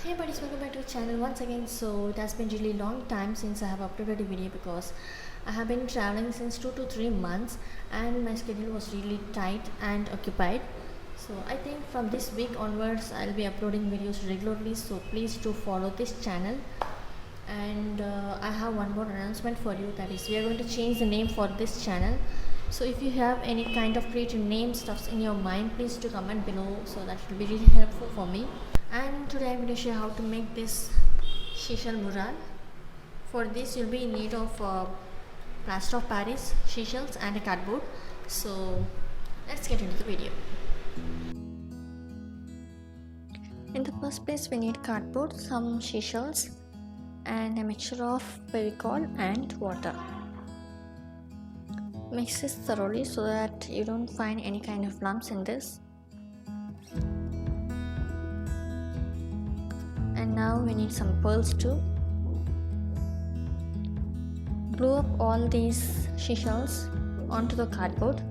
Hey buddies, welcome back to the channel once again. So it has been really long time since I have uploaded a video because I have been traveling since 2 to 3 months and my schedule was really tight and occupied. So I think from this week onwards I'll be uploading videos regularly, so please do follow this channel. And I have one more announcement for you, that is we are going to change the name for this channel. So if you have any kind of creative name stuffs in your mind, please do comment below, so that will be really helpful for me. And today I'm going to show you how to make this seashell mural. For this you'll be in need of plaster of Paris, seashells and a cardboard. So let's get into the video. In the first place we need cardboard, some seashells and a mixture of beacause and water. Mix this thoroughly so that you don't find any kind of lumps in this. And now we need some pearls too. Glue up all these seashells onto the cardboard.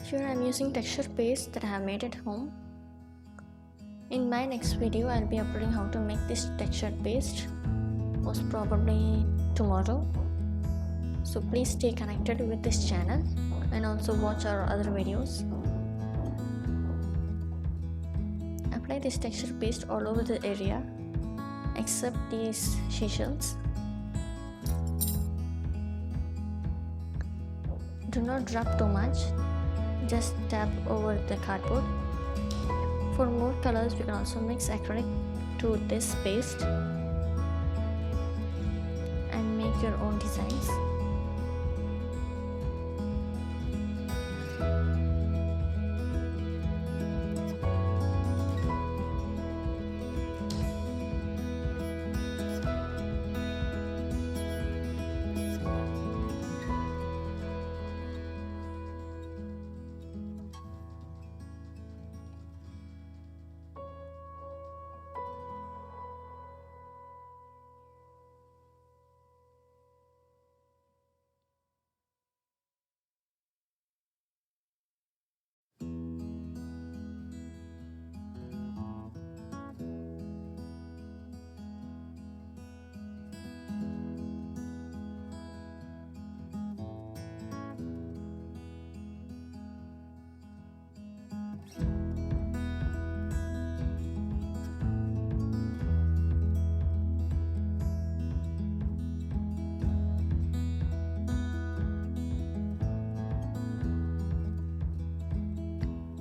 Here I am using texture paste that I have made at home. In my next video I'll be uploading how to make this texture paste, most probably tomorrow. So please stay connected with this channel and also watch our other videos. Apply this texture paste all over the area except these seashells. Do not rub too much, just tap over the cardboard. For more colors we can also mix acrylic to this paste and make your own designs.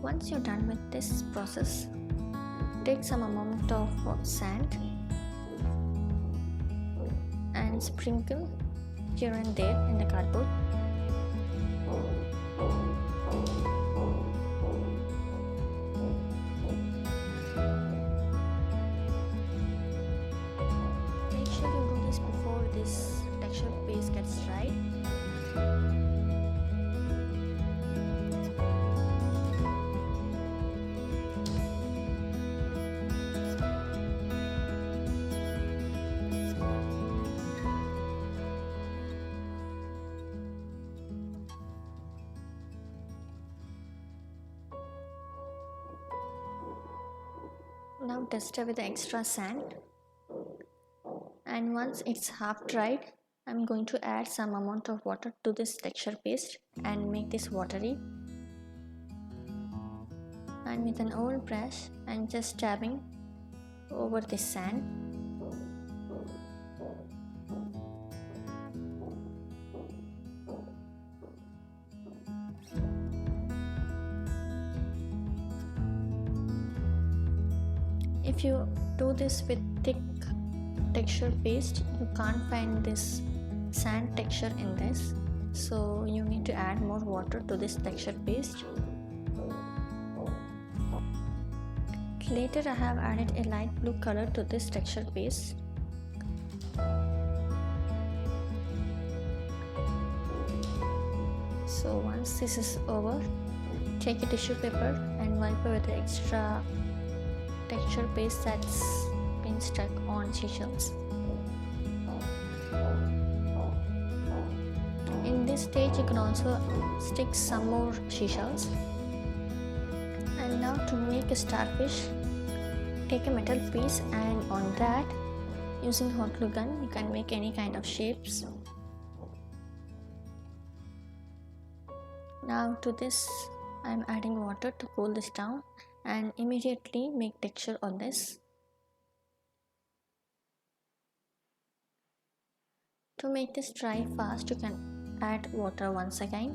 Once you're done with this process, take some amount of sand and sprinkle here and there in the cardboard. Make sure you do this before this texture paste gets dried. Now dust away the extra sand, and once it's half dried, I'm going to add some amount of water to this texture paste and make this watery. And with an old brush, I'm just dabbing over this sand. If you do this with thick texture paste, you can't find this sand texture in this, so you need to add more water to this texture paste. Later I have added a light blue color to this texture paste. So once this is over, take a tissue paper and wipe away the extra texture paste that's been stuck on seashells. In this stage you can also stick some more seashells. And now to make a starfish, take a metal piece and on that, using hot glue gun, you can make any kind of shapes. Now to this I am adding water to cool this down and immediately make texture on this. To make this dry fast, you can add water once again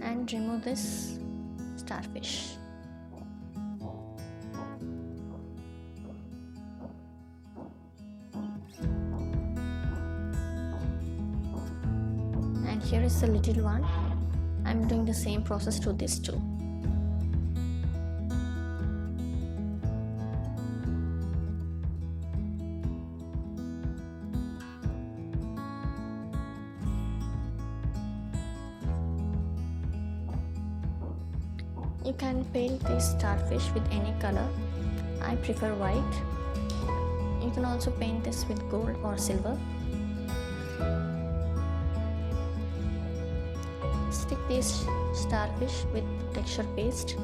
and remove this starfish. And here is the little one. I'm doing the same process to this too. You can paint this starfish with any color. I prefer white. You can also paint this with gold or silver. Stick this starfish with texture paste.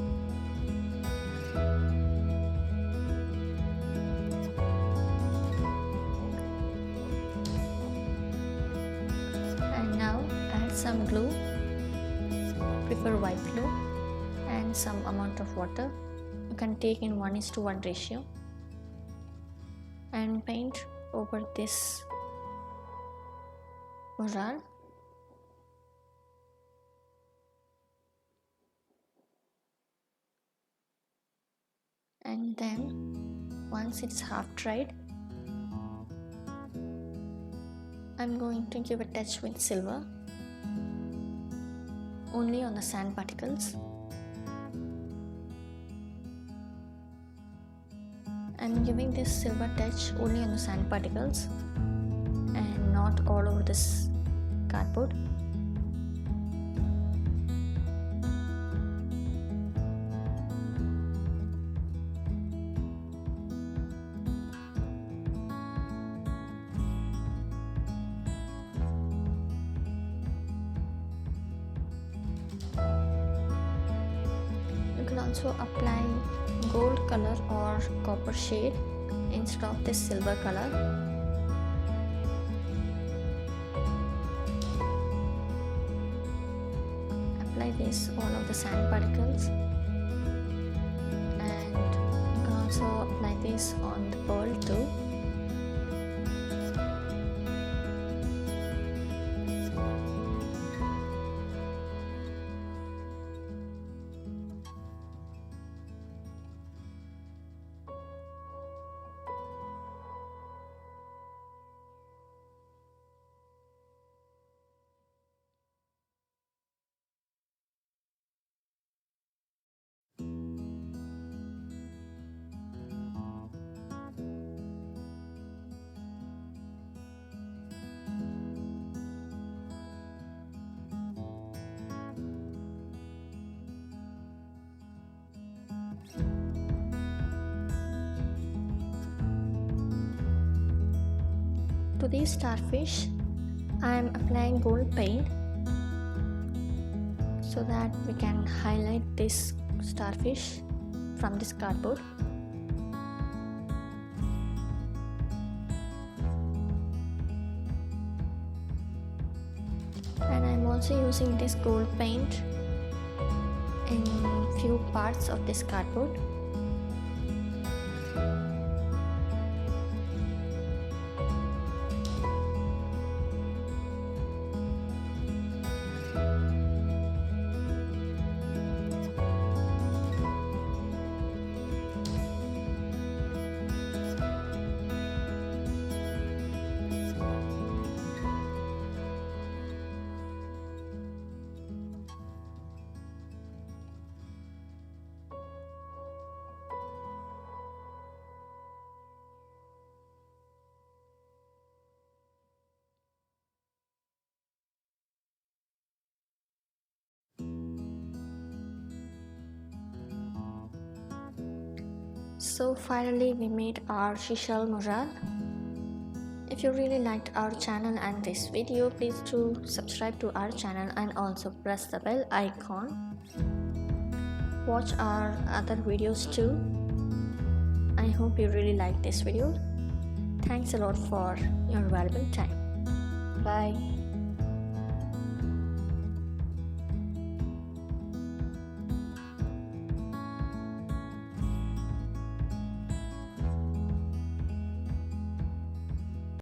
And now add some glue. Prefer white glue. And some amount of water. You can take in 1:1 ratio and paint over this mural. And then once it's half dried, I'm going to give a touch with silver only on the sand particles. I'm giving this silver touch only on the sand particles and not all over this cardboard. You can also apply gold color or copper shade instead of this silver color. Apply this all of the sand particles, and you can also apply this on the pearl too. To these starfish, I am applying gold paint so that we can highlight this starfish from this cardboard. also using this gold paint in few parts of this cardboard. So finally we made our seashell mural. If you really liked our channel and this video, please do subscribe to our channel and also press the bell icon. Watch our other videos too. I hope you really liked this video. Thanks a lot for your valuable time. Bye.